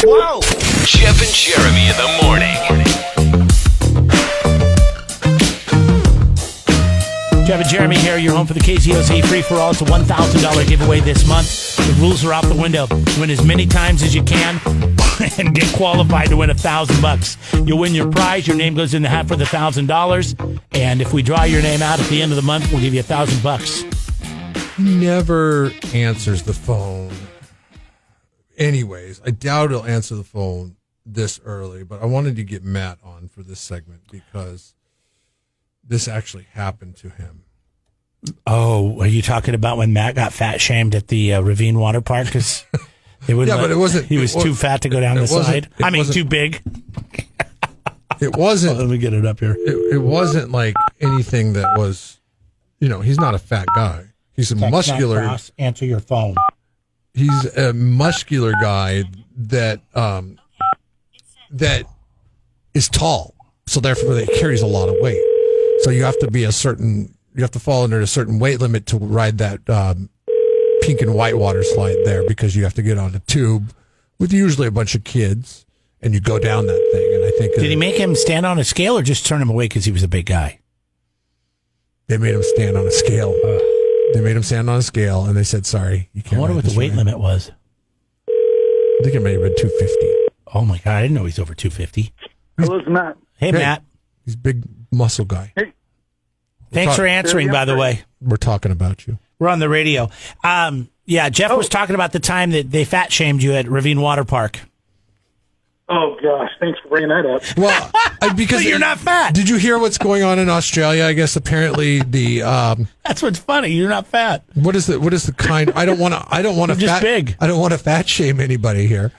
Whoa! Jeff and Jeremy in the morning. Jeff and Jeremy here. You're home for the KZOZ free-for-all. It's a $1,000 giveaway this month. The rules are out the window. Win as many times as you can and get qualified to win $1,000. You'll win your prize. Your name goes in the hat for the $1,000. And if we draw your name out at the end of the month, we'll give you $1,000. He never answers the phone. Anyways, I doubt he'll answer the phone this early, but I wanted to get Matt on for this segment because this actually happened to him. Oh, are you talking about when Matt got fat shamed at the Ravine Water Park? Because but it wasn't. He was too fat to go down the slide. I mean, too big. It wasn't. Let me get it up here. It wasn't like anything that was. He's not a fat guy. He's a muscular. Answer your phone. He's a muscular guy that is tall, so therefore he carries a lot of weight. So you have to be you have to fall under a certain weight limit to ride that pink and white water slide there, because you have to get on a tube with usually a bunch of kids, and you go down that thing. And I think did he make him stand on a scale or just turn him away because he was a big guy? They made him stand on a scale. They made him stand on a scale, and they said, "Sorry, you can't." I wonder what the weight limit was. I think it may have been 250. Oh my God! I didn't know he's over 250. Hello, it's Matt. Hey, Matt. He's a big muscle guy. Hey. Thanks for answering, by the way. We're talking about you. We're on the radio. Jeff was talking about the time that they fat shamed you at Ravine Water Park. Oh, gosh. Thanks for bringing that up. Well, because you're not fat. Did you hear what's going on in Australia? I guess apparently the that's what's funny. You're not fat. What is the kind? I don't want to just big. I don't want to fat shame anybody here.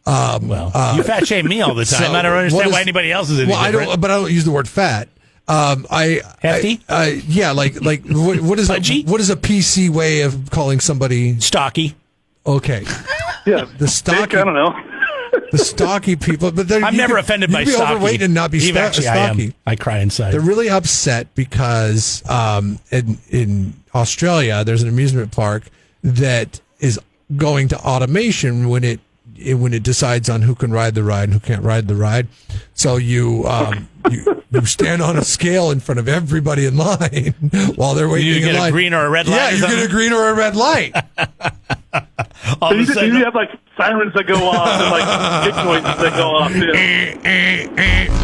You fat shame me all the time. So I don't understand why anybody else is any different. I don't use the word fat. Hefty? Yeah, like what is what is a PC way of calling somebody stocky? Okay. Yeah, the stocky. I don't know. The stocky people, but I'm never offended by stocky. stocky. Overweight and not be stocky. I cry inside. They're really upset because in Australia there's an amusement park that is going to automation when it decides on who can ride the ride and who can't ride the ride. So you stand on a scale in front of everybody in line while they're waiting in line. You get a green or a red light? Yeah, you get a green or a red light. So you have like sirens that go off and like kick noises that go off.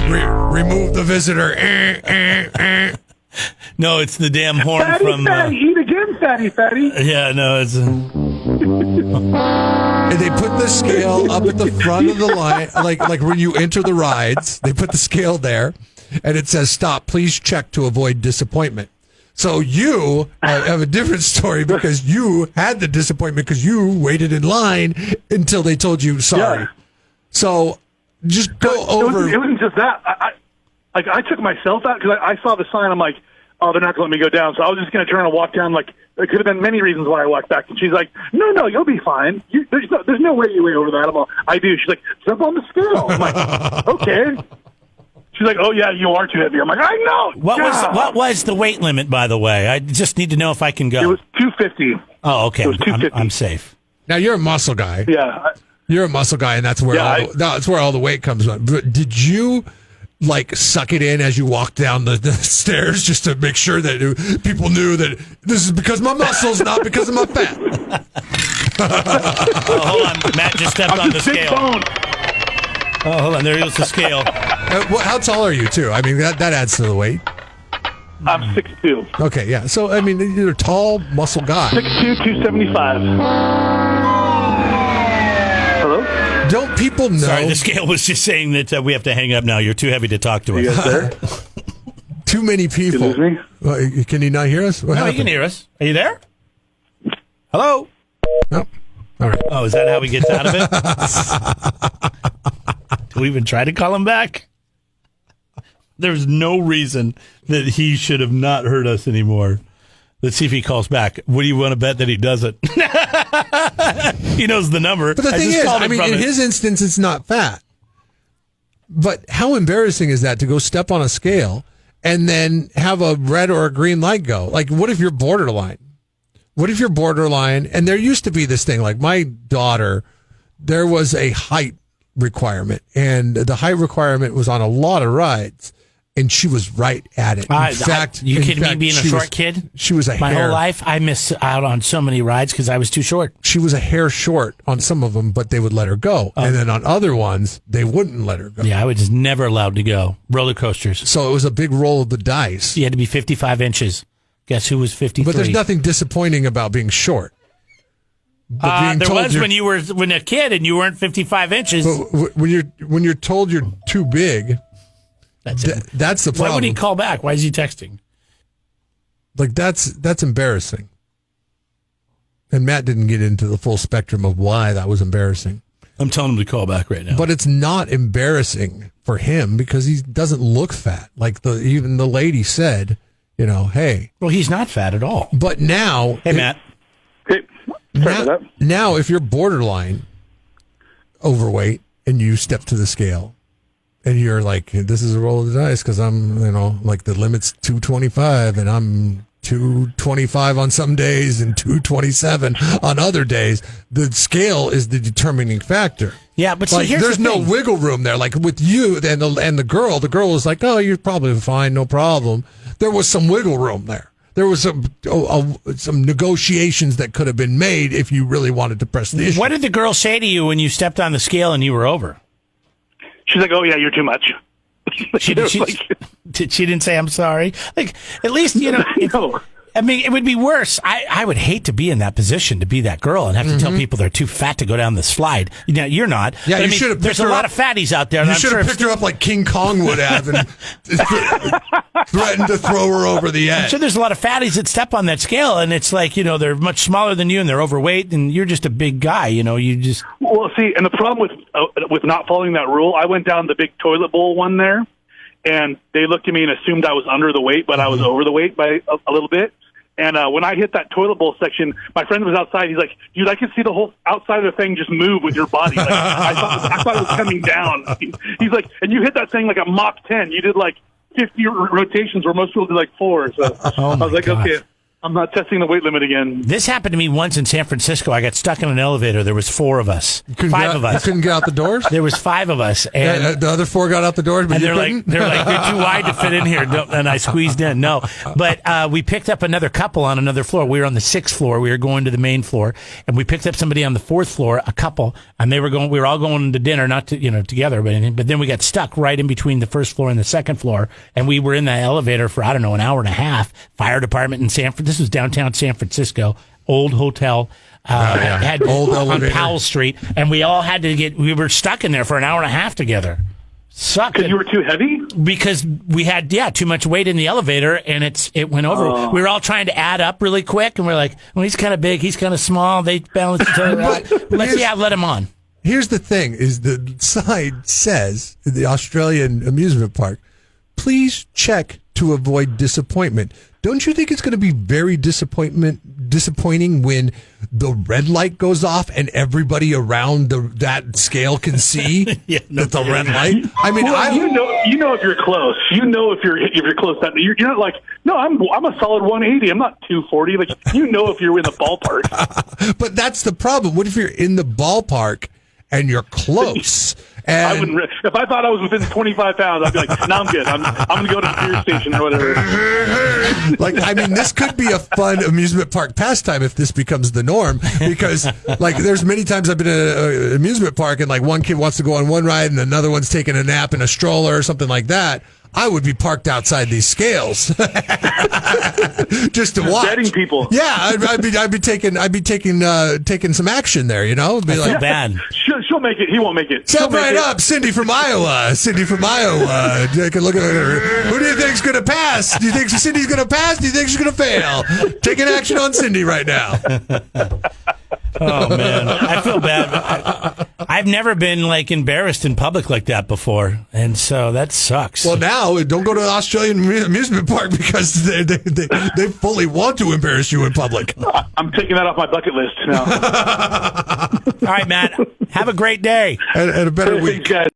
Yeah. Remove the visitor. No, it's the damn horn fatty, from... Fatty, eat again, fatty. Yeah, no, it's... And they put the scale up at the front of the line, like when you enter the rides, they put the scale there, and it says, "Stop, please check to avoid disappointment." So you have a different story because you had the disappointment because you waited in line until they told you sorry. Yeah. So just go over. It wasn't just that. I took myself out because I saw the sign. I'm like, oh, they're not going to let me go down. So I was just going to turn and walk down. Like, there could have been many reasons why I walked back. And she's like, no, you'll be fine. There's no way you weigh over that. I'm all, I do. She's like, jump on the scale. I'm like, okay. She's like, oh, yeah, you are too heavy. I'm like, I know. What was the weight limit, by the way? I just need to know if I can go. It was 250. Oh, okay. It was 250. I'm safe. Now, you're a muscle guy. Yeah. You're a muscle guy, and that's where all the weight comes from. But did you... suck it in as you walk down the stairs just to make sure that people knew that this is because of my muscles, not because of my fat. Oh, hold on. Matt just stepped on the scale. Oh, hold on. There goes the scale. How tall are you, too? I mean, that adds to the weight. I'm 6'2". Okay, yeah. So, I mean, you're a tall, muscle guy. 6'2", 275. Hello? Don't people know? Sorry, the scale was just saying that we have to hang up now. You're too heavy to talk to us. You guys there? Too many people. Excuse me? Well, can you not hear us? No, you can hear us. Are you there? Hello? No. All right. Oh, is that how he gets out of it? Do we even try to call him back? There's no reason that he should have not heard us anymore. Let's see if he calls back. What do you want to bet that he doesn't? He knows the number. But the thing is, I mean, in his instance, it's not fat. But how embarrassing is that to go step on a scale and then have a red or a green light go? Like, what if you're borderline? What if you're borderline? And there used to be this thing, like my daughter, there was a height requirement, and the height requirement was on a lot of rides. And she was right at it. In fact, you kidding me? Being a short kid, she was my whole life. I missed out on so many rides because I was too short. She was a hair short on some of them, but they would let her go, and then on other ones they wouldn't let her go. Yeah, I was just never allowed to go roller coasters. So it was a big roll of the dice. You had to be 55 inches. Guess who was 53? But there's nothing disappointing about being short. There was when you were a kid and you weren't 55 inches. But when you're told you're too big. That's the problem. Why would he call back? Why is he texting? Like that's embarrassing. And Matt didn't get into the full spectrum of why that was embarrassing. I'm telling him to call back right now. But it's not embarrassing for him because he doesn't look fat. Like even the lady said, hey. Well, he's not fat at all. But now, hey Matt. Hey, now if you're borderline overweight and you step to the scale. And you're like, this is a roll of the dice because I'm, like the limit's 225 and I'm 225 on some days and 227 on other days. The scale is the determining factor. Yeah, but like, there's no wiggle room there. Like with you and the girl was like, oh, you're probably fine, no problem. There was some wiggle room there. There was some negotiations that could have been made if you really wanted to press the issue. What did the girl say to you when you stepped on the scale and you were over? She's like, oh, yeah, you're too much. She didn't say, I'm sorry. Like, at least, No. I mean, it would be worse. I would hate to be in that position, to be that girl and have to tell people they're too fat to go down the slide. You're not. Yeah, you should have. There's a lot of fatties out there. You should have picked her up like King Kong would have and threatened to throw her over the edge. I'm sure there's a lot of fatties that step on that scale, and it's like, they're much smaller than you and they're overweight, and you're just a big guy. You just. Well, see, and the problem with not following that rule, I went down the big toilet bowl one there, and they looked at me and assumed I was under the weight, but I was over the weight by a little bit. And when I hit that toilet bowl section, my friend was outside. He's like, dude, I can see the whole outside of the thing just move with your body. Like, I thought it was coming down. He's like, and you hit that thing like a Mach 10. You did like 50 rotations where most people did like 4. So I was like, okay, I'm not testing the weight limit again. This happened to me once in San Francisco. I got stuck in an elevator. There was 4 of us. 5 of us. You couldn't get out the doors? There was 5 of us. And the other 4 got out the doors, but and they're like, you're too wide to fit in here. And I squeezed in. No. But we picked up another couple on another floor. We were on the 6th floor. We were going to the main floor. And we picked up somebody on the 4th floor, a couple. And we were all going to dinner, not to, together, but then we got stuck right in between the 1st floor and the 2nd floor. And we were in the elevator for, an hour and a half. Fire department in this was downtown San Francisco, old hotel, had old on elevator. Powell Street, and we all had to we were stuck in there for an hour and a half together. Sucked. Because you were too heavy? Because we had, too much weight in the elevator, and it went over. Oh. We were all trying to add up really quick, and we're like, well, he's kind of big, he's kind of small, they balance each other out. Let him on. Here's the thing, is the sign says, in the Australian amusement park, please check to avoid disappointment. Don't you think it's going to be very disappointing when the red light goes off and everybody around that scale can see that the red light? I mean, you know if you're close. You know if you're close. You're not like, no, I'm a solid 180. I'm not 240. Like, if you're in the ballpark. But that's the problem. What if you're in the ballpark and you're close? I wouldn't. If I thought I was within 25 pounds, I'd be like, "No, I'm good. I'm going to go to the beer station or whatever." This could be a fun amusement park pastime if this becomes the norm. Because, there's many times I've been in an amusement park and one kid wants to go on one ride and another one's taking a nap in a stroller or something like that. I would be parked outside these scales just to watch. Betting people. Yeah, I'd be taking some action there. I feel bad. She'll make it. He won't make it. Step right up, Cindy from Iowa. Take a look at her. Who do you think's going to pass? Do you think Cindy's going to pass? Do you think she's going to fail? Taking action on Cindy right now. Oh, man. I feel bad. I've never been, embarrassed in public like that before, and so that sucks. Well, now, don't go to an Australian amusement park because they fully want to embarrass you in public. I'm taking that off my bucket list now. All right, Matt. Have a great day. And a better week. Guys.